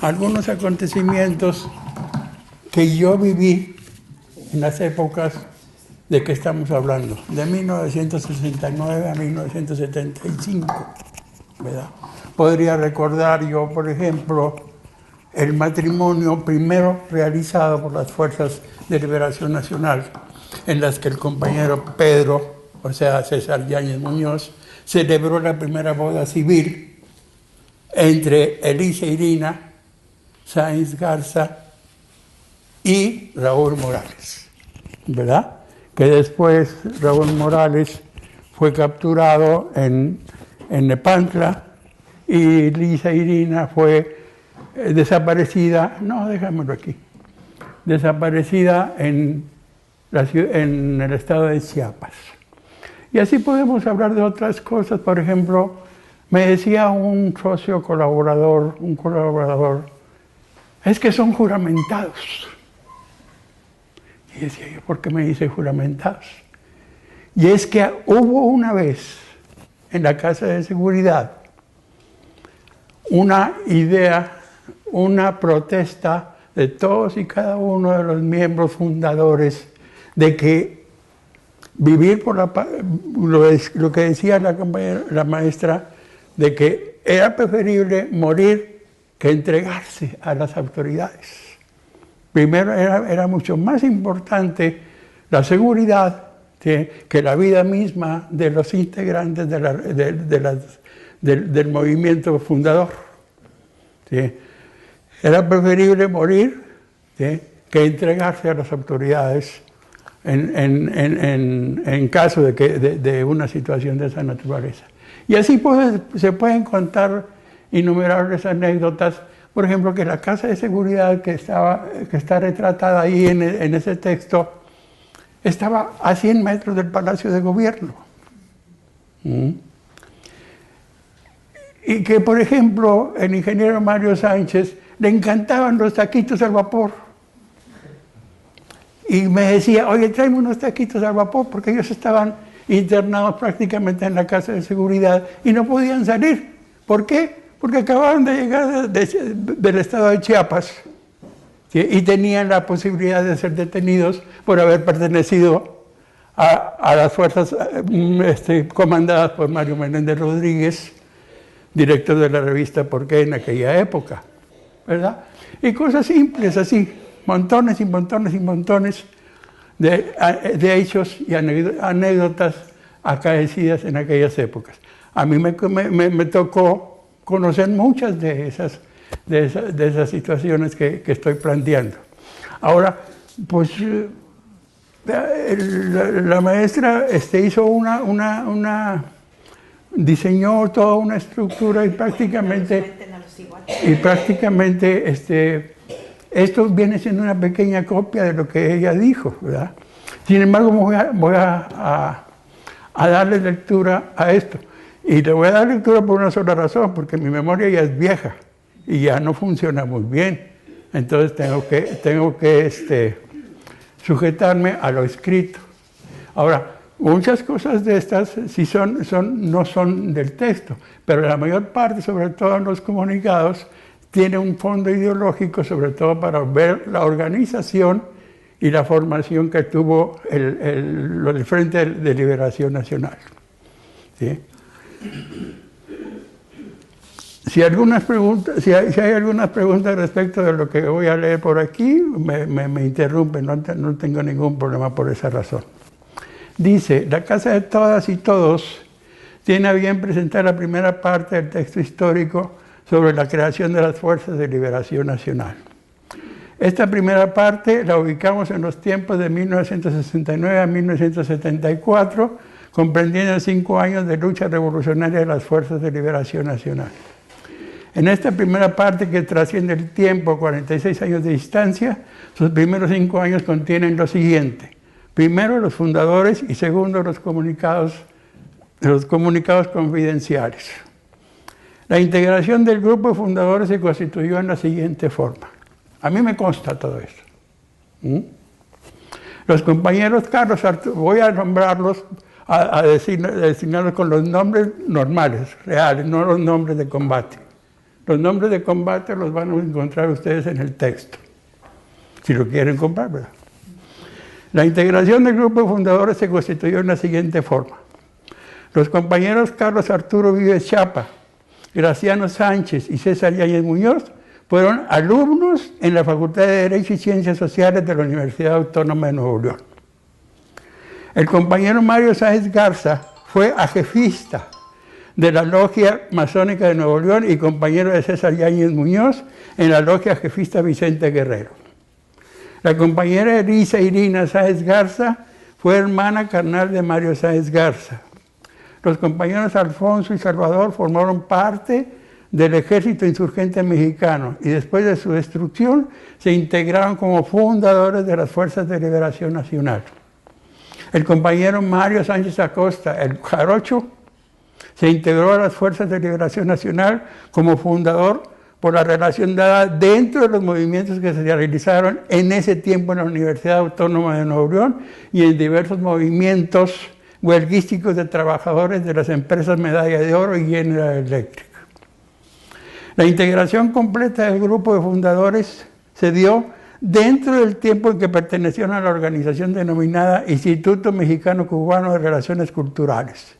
algunos acontecimientos que yo viví en las épocas de que estamos hablando, de 1969 a 1975, ¿verdad? Podría recordar yo, por ejemplo, el matrimonio primero realizado por las Fuerzas de Liberación Nacional, en las que el compañero Pedro, o sea, César Yáñez Muñoz, celebró la primera boda civil entre Elisa Irina Sáenz Garza y Raúl Morales, ¿verdad? Que después Raúl Morales fue capturado en Nepantla y Elisa Irina fue desaparecida, no, déjamelo aquí, desaparecida en el estado de Chiapas. Y así podemos hablar de otras cosas. Por ejemplo, me decía un socio colaborador, es que son juramentados. Y decía yo, ¿por qué me dice juramentados? Y es que hubo una vez en la Casa de Seguridad una idea, una protesta de todos y cada uno de los miembros fundadores de que vivir por la paz, lo que decía la maestra, de que era preferible morir que entregarse a las autoridades. Primero era mucho más importante la seguridad que la vida misma de los integrantes del movimiento fundador. ¿Sí? Era preferible morir, ¿sí?, que entregarse a las autoridades en caso de una situación de esa naturaleza. Y así se pueden contar innumerables anécdotas. Por ejemplo, que la Casa de Seguridad que está retratada ahí en ese texto estaba a 100 metros del Palacio de Gobierno. Y que, por ejemplo, el ingeniero Mario Sánchez le encantaban los taquitos al vapor. Y me decía, oye, tráeme unos taquitos al vapor, porque ellos estaban internados prácticamente en la Casa de Seguridad y no podían salir. ¿Por qué? Porque acababan de llegar del estado de Chiapas, ¿sí?, y tenían la posibilidad de ser detenidos por haber pertenecido a las fuerzas comandadas por Mario Menéndez Rodríguez, director de la revista ¿Por qué?, en aquella época, ¿verdad? Y cosas simples así, montones y montones y montones de hechos y anécdotas acaecidas en aquellas épocas. A mí me tocó conocer muchas de esas situaciones que estoy planteando. Ahora, pues la maestra diseñó toda una estructura y prácticamente esto viene siendo una pequeña copia de lo que ella dijo, ¿verdad? Sin embargo, voy a darle lectura a esto. Y le voy a dar lectura por una sola razón, porque mi memoria ya es vieja y ya no funciona muy bien. Entonces tengo que sujetarme a lo escrito. Ahora, muchas cosas de estas sí no son del texto, pero la mayor parte, sobre todo en los comunicados, tiene un fondo ideológico, sobre todo para ver la organización y la formación que tuvo el Frente de Liberación Nacional. ¿Sí? Si hay algunas preguntas respecto de lo que voy a leer por aquí, me interrumpen, no tengo ningún problema por esa razón. Dice, la Casa de Todas y Todos tiene a bien presentar la primera parte del texto histórico sobre la creación de las Fuerzas de Liberación Nacional. Esta primera parte la ubicamos en los tiempos de 1969 a 1974, comprendiendo 5 años de lucha revolucionaria de las Fuerzas de Liberación Nacional. En esta primera parte, que trasciende el tiempo, 46 años de distancia, sus primeros 5 años contienen lo siguiente. Primero, los fundadores, y segundo, los comunicados confidenciales. La integración del grupo de fundadores se constituyó en la siguiente forma. A mí me consta todo esto. Los compañeros Carlos Arturo, voy a nombrarlos, designarlos con los nombres normales, reales, no los nombres de combate. Los nombres de combate los van a encontrar ustedes en el texto, si lo quieren comprar, ¿verdad? La integración del grupo de fundadores se constituyó en la siguiente forma. Los compañeros Carlos Arturo Vives Chapa, Graciano Sánchez y César Yáñez Muñoz fueron alumnos en la Facultad de Derecho y Ciencias Sociales de la Universidad Autónoma de Nuevo León. El compañero Mario Sáenz Garza fue ajefista de la Logia Masónica de Nuevo León y compañero de César Yáñez Muñoz en la Logia Ajefista Vicente Guerrero. La compañera Elisa Irina Sáenz Garza fue hermana carnal de Mario Sáenz Garza. Los compañeros Alfonso y Salvador formaron parte del Ejército Insurgente Mexicano y después de su destrucción se integraron como fundadores de las Fuerzas de Liberación Nacional. El compañero Mario Sánchez Acosta, el Jarocho, se integró a las Fuerzas de Liberación Nacional como fundador por la relación dada dentro de los movimientos que se realizaron en ese tiempo en la Universidad Autónoma de Nuevo León y en diversos movimientos huelguísticos de trabajadores de las empresas Medalla de Oro y General Electric. La integración completa del grupo de fundadores se dio dentro del tiempo en que pertenecieron a la organización denominada Instituto Mexicano Cubano de Relaciones Culturales.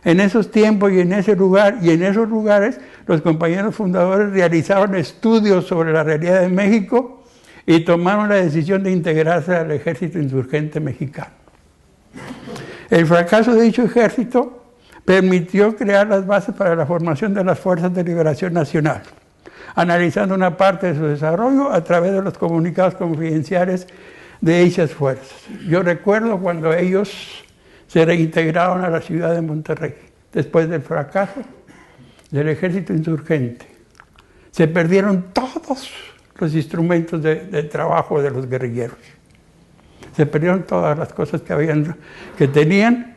En esos tiempos y en ese lugar y en esos lugares, los compañeros fundadores realizaron estudios sobre la realidad de México y tomaron la decisión de integrarse al Ejército Insurgente Mexicano. El fracaso de dicho ejército permitió crear las bases para la formación de las Fuerzas de Liberación Nacional, analizando una parte de su desarrollo a través de los comunicados confidenciales de dichas fuerzas. Yo recuerdo cuando ellos se reintegraron a la ciudad de Monterrey, después del fracaso del ejército insurgente. Se perdieron todos los instrumentos de trabajo de los guerrilleros. Se perdieron todas las cosas que tenían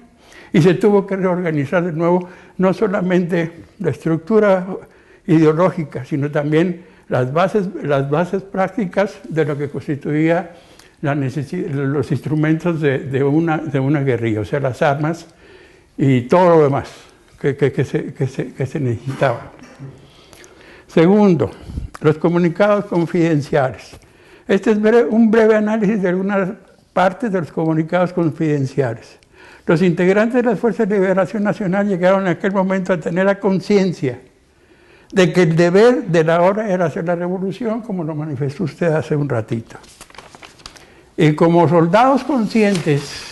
y se tuvo que reorganizar de nuevo, no solamente la estructura ideológica, sino también las bases prácticas de lo que constituía los instrumentos de una guerrilla, o sea, las armas y todo lo demás que se necesitaba. Segundo, los comunicados confidenciales. Este es un breve análisis de algunas partes de los comunicados confidenciales. Los integrantes de las Fuerzas de Liberación Nacional llegaron en aquel momento a tener la conciencia de que el deber de la hora era hacer la revolución, como lo manifestó usted hace un ratito. Y como soldados conscientes,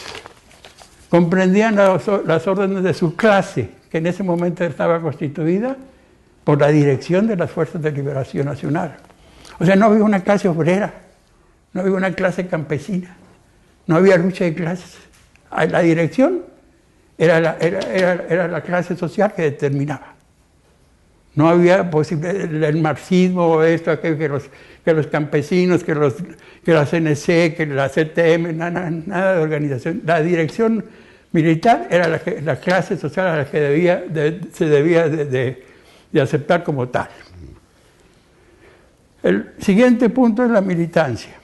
comprendían las órdenes de su clase, que en ese momento estaba constituida por la dirección de las Fuerzas de Liberación Nacional. O sea, no había una clase obrera, no había una clase campesina, no había lucha de clases. La dirección era la clase social que determinaba. No había posible el marxismo o esto, aquello, que los campesinos, que la CNC, que la CTM, nada de organización. La dirección militar era la clase social a la que se debía de aceptar como tal. El siguiente punto es la militancia.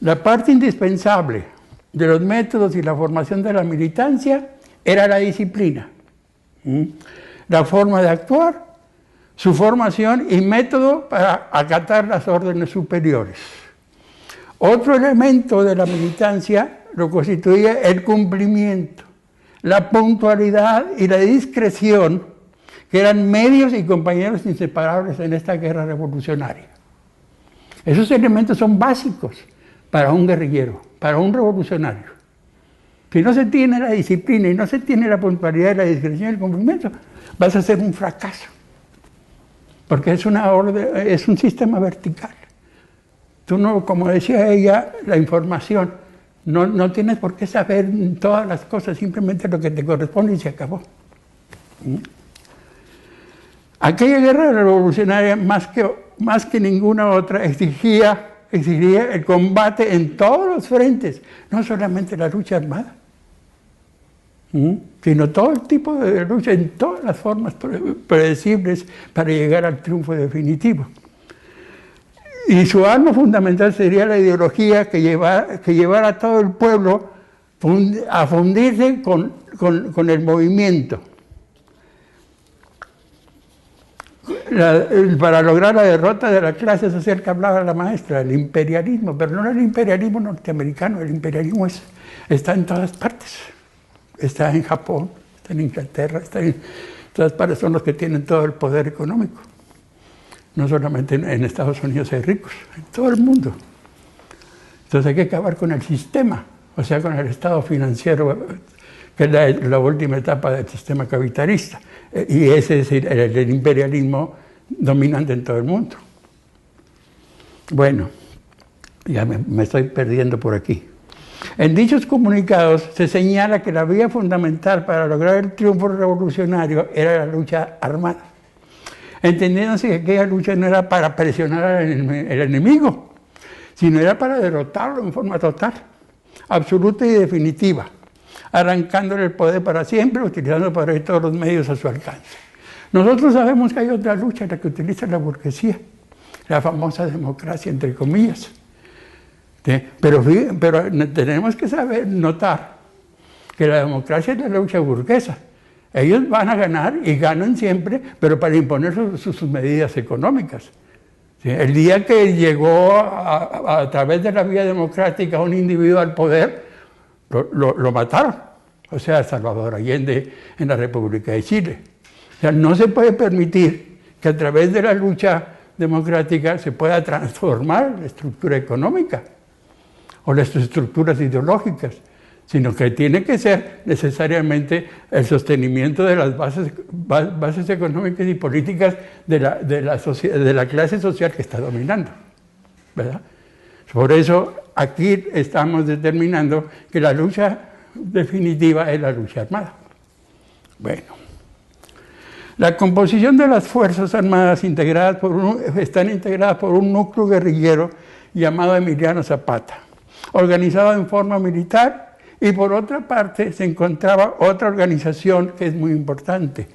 La parte indispensable de los métodos y la formación de la militancia era la disciplina, la forma de actuar, su formación y método para acatar las órdenes superiores. Otro elemento de la militancia lo constituía el cumplimiento, la puntualidad y la discreción, que eran medios y compañeros inseparables en esta guerra revolucionaria. Esos elementos son básicos para un guerrillero, para un revolucionario. Si no se tiene la disciplina y no se tiene la puntualidad, la discreción y el cumplimiento, vas a ser un fracaso. Porque es un sistema vertical. Tú no, como decía ella, la información, no tienes por qué saber todas las cosas, simplemente lo que te corresponde y se acabó. Aquella guerra revolucionaria, más que ninguna otra, exigía el combate en todos los frentes, no solamente la lucha armada, sino todo el tipo de lucha en todas las formas predecibles para llegar al triunfo definitivo. Y su arma fundamental sería la ideología que llevara a todo el pueblo a fundirse con el movimiento. para lograr la derrota de la clase social que hablaba la maestra, el imperialismo, pero no el imperialismo norteamericano, el imperialismo está en todas partes. Está en Japón, está en Inglaterra, está en todas partes, son los que tienen todo el poder económico. No solamente en Estados Unidos hay ricos, en todo el mundo. Entonces hay que acabar con el sistema, o sea, con el estado financiero, que es la última etapa del sistema capitalista. Y ese es el imperialismo dominante en todo el mundo. Bueno, ya me estoy perdiendo por aquí. En dichos comunicados se señala que la vía fundamental para lograr el triunfo revolucionario era la lucha armada, entendiéndose que aquella lucha no era para presionar al enemigo, sino era para derrotarlo en forma total, absoluta y definitiva, arrancándole el poder para siempre, utilizando para ahí todos los medios a su alcance. Nosotros sabemos que hay otra lucha, la que utiliza la burguesía, la famosa democracia, entre comillas. ¿Sí? Pero tenemos que notar que la democracia es la lucha burguesa. Ellos van a ganar y ganan siempre, pero para imponer sus medidas económicas. ¿Sí? El día que llegó a través de la vía democrática un individuo al poder, lo mataron. O sea, Salvador Allende en la República de Chile. O sea, no se puede permitir que a través de la lucha democrática se pueda transformar la estructura económica o las estructuras ideológicas, sino que tiene que ser necesariamente el sostenimiento de las bases económicas y políticas de la clase social que está dominando, ¿verdad? Por eso aquí estamos determinando que la lucha definitiva es la lucha armada. Bueno, la composición de las Fuerzas Armadas están integradas por un núcleo guerrillero llamado Emiliano Zapata, organizado en forma militar, y por otra parte se encontraba otra organización que es muy importante,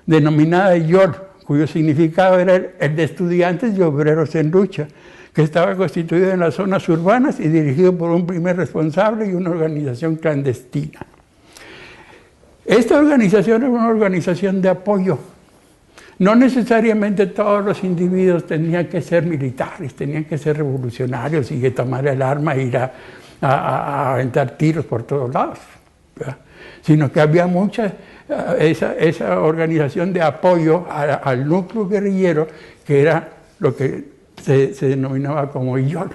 denominada IOL, cuyo significado era el de estudiantes y obreros en lucha, que estaba constituido en las zonas urbanas y dirigido por un primer responsable y una organización clandestina. Esta organización era una organización de apoyo. No necesariamente todos los individuos tenían que ser militares, tenían que ser revolucionarios y que tomar el arma e ir a aventar tiros por todos lados, ¿verdad? Sino que había esa organización de apoyo al núcleo guerrillero, que era lo que se denominaba como IOL,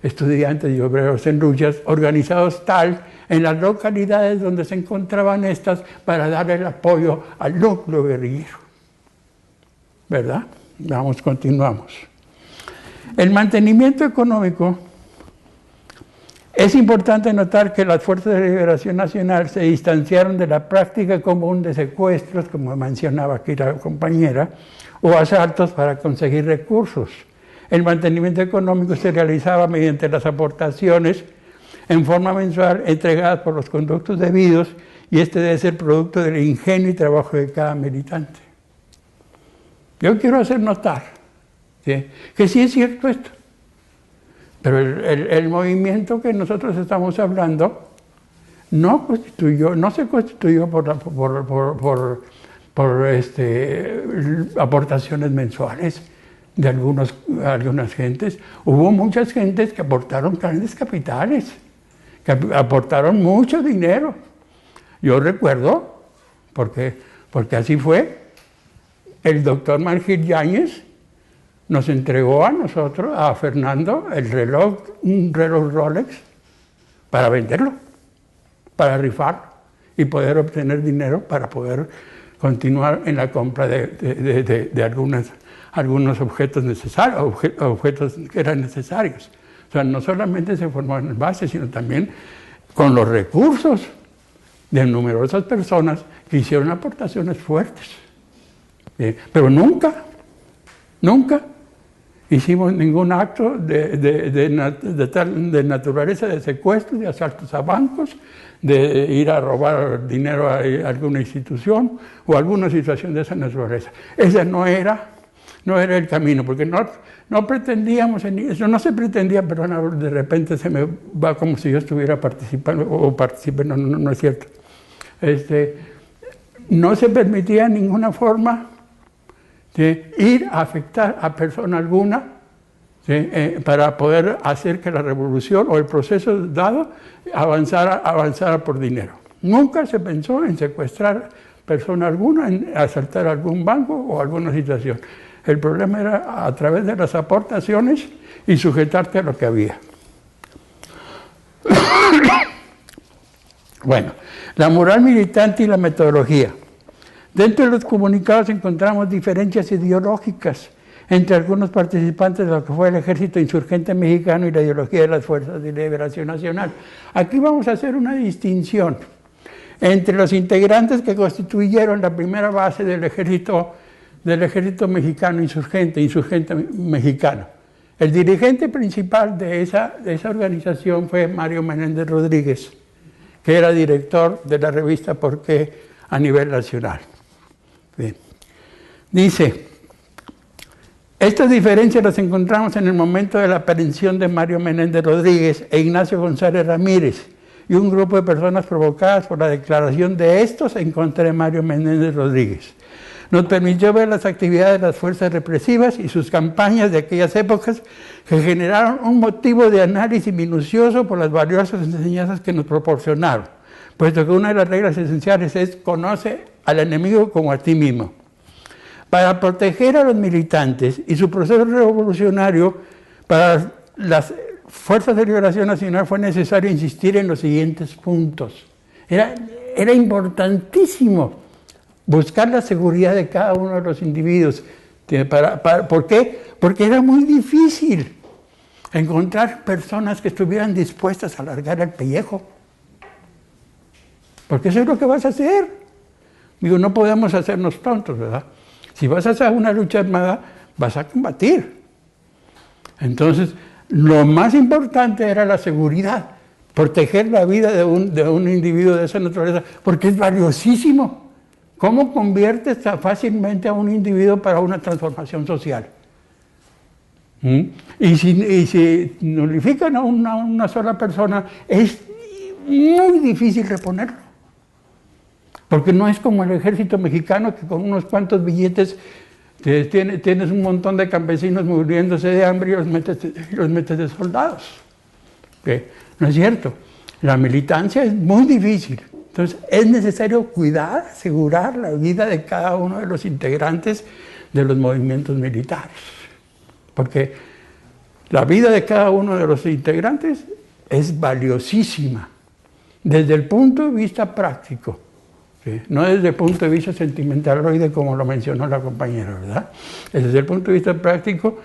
estudiantes y obreros en luchas, organizados en las localidades donde se encontraban estas para darle el apoyo al núcleo guerrillero, ¿verdad? Continuamos. El mantenimiento económico. Es importante notar que las Fuerzas de Liberación Nacional se distanciaron de la práctica común de secuestros, como mencionaba aquí la compañera, o asaltos para conseguir recursos. El mantenimiento económico se realizaba mediante las aportaciones en forma mensual entregadas por los conductos debidos, y este debe ser producto del ingenio y trabajo de cada militante. Yo quiero hacer notar, ¿sí?, que sí es cierto esto, pero el movimiento que nosotros estamos hablando no se constituyó por aportaciones mensuales de algunas gentes. Hubo muchas gentes que aportaron grandes capitales, que aportaron mucho dinero. Yo recuerdo, porque así fue, el doctor Mangil Yáñez nos entregó a nosotros, a Fernando, un reloj Rolex, para venderlo, para rifar y poder obtener dinero para poder continuar en la compra de algunos objetos necesarios, objetos que eran necesarios. O sea, no solamente se formaron en base, sino también con los recursos de numerosas personas que hicieron aportaciones fuertes. Pero nunca hicimos ningún acto de naturaleza de secuestro, de asaltos a bancos, de ir a robar dinero a alguna institución o alguna situación de esa naturaleza. Ese no era el camino, porque no pretendíamos, no se pretendía, perdón, de repente se me va como si yo estuviera participando, o participé, no es cierto. No se permitía en ninguna forma ¿sí? Ir a afectar a persona alguna, ¿sí? Para poder hacer que la revolución o el proceso dado avanzara por dinero. Nunca se pensó en secuestrar persona alguna, en asaltar algún banco o alguna situación. El problema era a través de las aportaciones y sujetarte a lo que había. Bueno, la moral militante y la metodología. Dentro de los comunicados encontramos diferencias ideológicas entre algunos participantes de lo que fue el ejército insurgente mexicano y la ideología de las Fuerzas de Liberación Nacional. Aquí vamos a hacer una distinción entre los integrantes que constituyeron la primera base del ejército mexicano insurgente mexicano. El dirigente principal de esa organización fue Mario Menéndez Rodríguez, que era director de la revista ¿Por qué? A nivel nacional. Bien. Dice, estas diferencias las encontramos en el momento de la aprehensión de Mario Menéndez Rodríguez e Ignacio González Ramírez y un grupo de personas provocadas por la declaración de estos en contra de Mario Menéndez Rodríguez. Nos permitió ver las actividades de las fuerzas represivas y sus campañas de aquellas épocas que generaron un motivo de análisis minucioso por las valiosas enseñanzas que nos proporcionaron, puesto que una de las reglas esenciales es conoce al enemigo como a ti mismo. Para proteger a los militantes y su proceso revolucionario, para las Fuerzas de Liberación Nacional fue necesario insistir en los siguientes puntos. Era importantísimo buscar la seguridad de cada uno de los individuos. ¿Por qué? Porque era muy difícil encontrar personas que estuvieran dispuestas a alargar el pellejo. Porque eso es lo que vas a hacer. Digo, no podemos hacernos tontos, ¿verdad? Si vas a hacer una lucha armada, vas a combatir. Entonces, lo más importante era la seguridad, proteger la vida de un individuo de esa naturaleza, porque es valiosísimo. ¿Cómo conviertes tan fácilmente a un individuo para una transformación social? Y si nulifican a una sola persona, es muy difícil reponerlo. Porque no es como el ejército mexicano que con unos cuantos billetes tienes un montón de campesinos muriéndose de hambre y los metes de soldados. No es cierto. La militancia es muy difícil. Entonces es necesario cuidar, asegurar la vida de cada uno de los integrantes de los movimientos militares. Porque la vida de cada uno de los integrantes es valiosísima desde el punto de vista práctico. ¿Sí? No desde el punto de vista sentimental, como lo mencionó la compañera, ¿verdad? Desde el punto de vista práctico,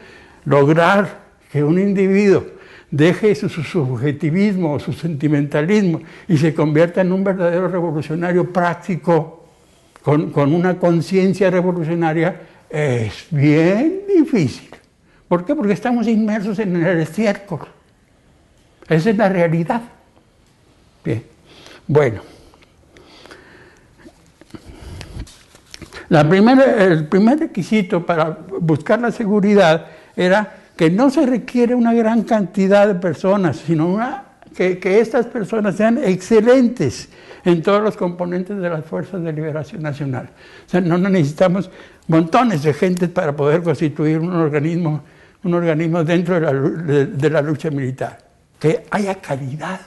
lograr que un individuo deje su subjetivismo o su sentimentalismo y se convierta en un verdadero revolucionario práctico, con una conciencia revolucionaria, es bien difícil. ¿Por qué? Porque estamos inmersos en el estiércol. Esa es la realidad. Bien. Bueno. El primer requisito para buscar la seguridad era que no se requiere una gran cantidad de personas, sino que estas personas sean excelentes en todos los componentes de las Fuerzas de Liberación Nacional. O sea, no necesitamos montones de gente para poder constituir un organismo dentro de la lucha militar. Que haya calidad.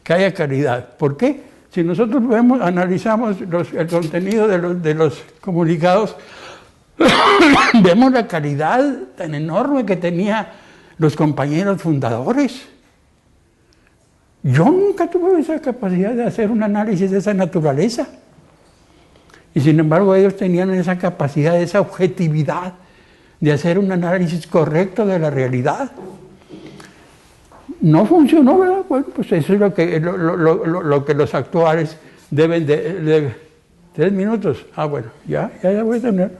Que haya calidad. ¿Por qué? Si nosotros analizamos el contenido de los comunicados, vemos la calidad tan enorme que tenían los compañeros fundadores. Yo nunca tuve esa capacidad de hacer un análisis de esa naturaleza. Y sin embargo ellos tenían esa capacidad, esa objetividad de hacer un análisis correcto de la realidad. No funcionó, ¿verdad? Bueno, pues eso es lo que los actuales deben de 3 minutos. Ah, bueno, ya voy a terminar.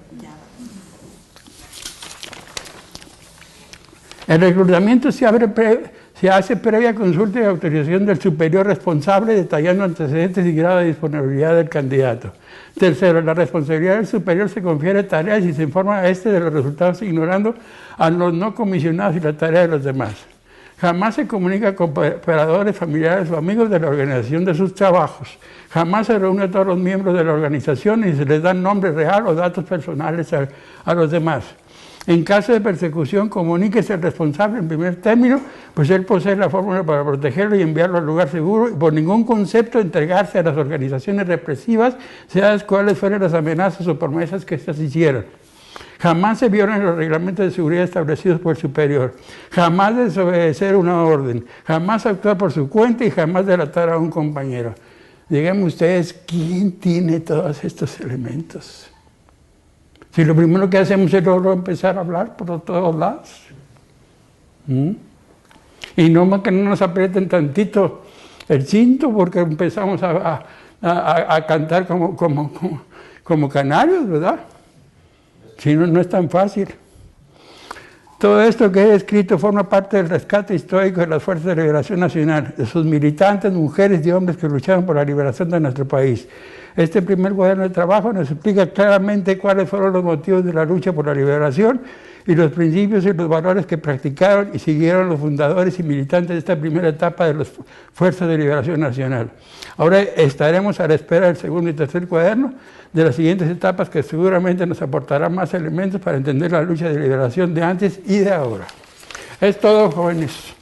El reclutamiento se hace previa consulta y autorización del superior responsable, detallando antecedentes y grado de disponibilidad del candidato. Tercero, la responsabilidad del superior se confiere tareas y se informa a este de los resultados, ignorando a los no comisionados y la tarea de los demás. Jamás se comunica con operadores, familiares o amigos de la organización de sus trabajos. Jamás se reúne a todos los miembros de la organización y se les dan nombre real o datos personales a los demás. En caso de persecución, comuníquese al responsable en primer término, pues él posee la fórmula para protegerlo y enviarlo al lugar seguro, y por ningún concepto entregarse a las organizaciones represivas, sea cuáles fueran las amenazas o promesas que éstas hicieran. Jamás se violen los reglamentos de seguridad establecidos por el superior. Jamás desobedecer una orden. Jamás actuar por su cuenta y jamás delatar a un compañero. Díganme ustedes, ¿quién tiene todos estos elementos? Si lo primero que hacemos es luego empezar a hablar por todos lados. Y no más que no nos aprieten tantito el cinto porque empezamos a cantar como canarios, ¿verdad? Si no, no es tan fácil. Todo esto que he escrito forma parte del rescate histórico de las Fuerzas de Liberación Nacional, de sus militantes, mujeres y hombres que lucharon por la liberación de nuestro país. Este primer cuaderno de trabajo nos explica claramente cuáles fueron los motivos de la lucha por la liberación y los principios y los valores que practicaron y siguieron los fundadores y militantes de esta primera etapa de las Fuerzas de Liberación Nacional. Ahora estaremos a la espera del segundo y tercer cuaderno de las siguientes etapas que seguramente nos aportarán más elementos para entender la lucha de liberación de antes y de ahora. Es todo, jóvenes.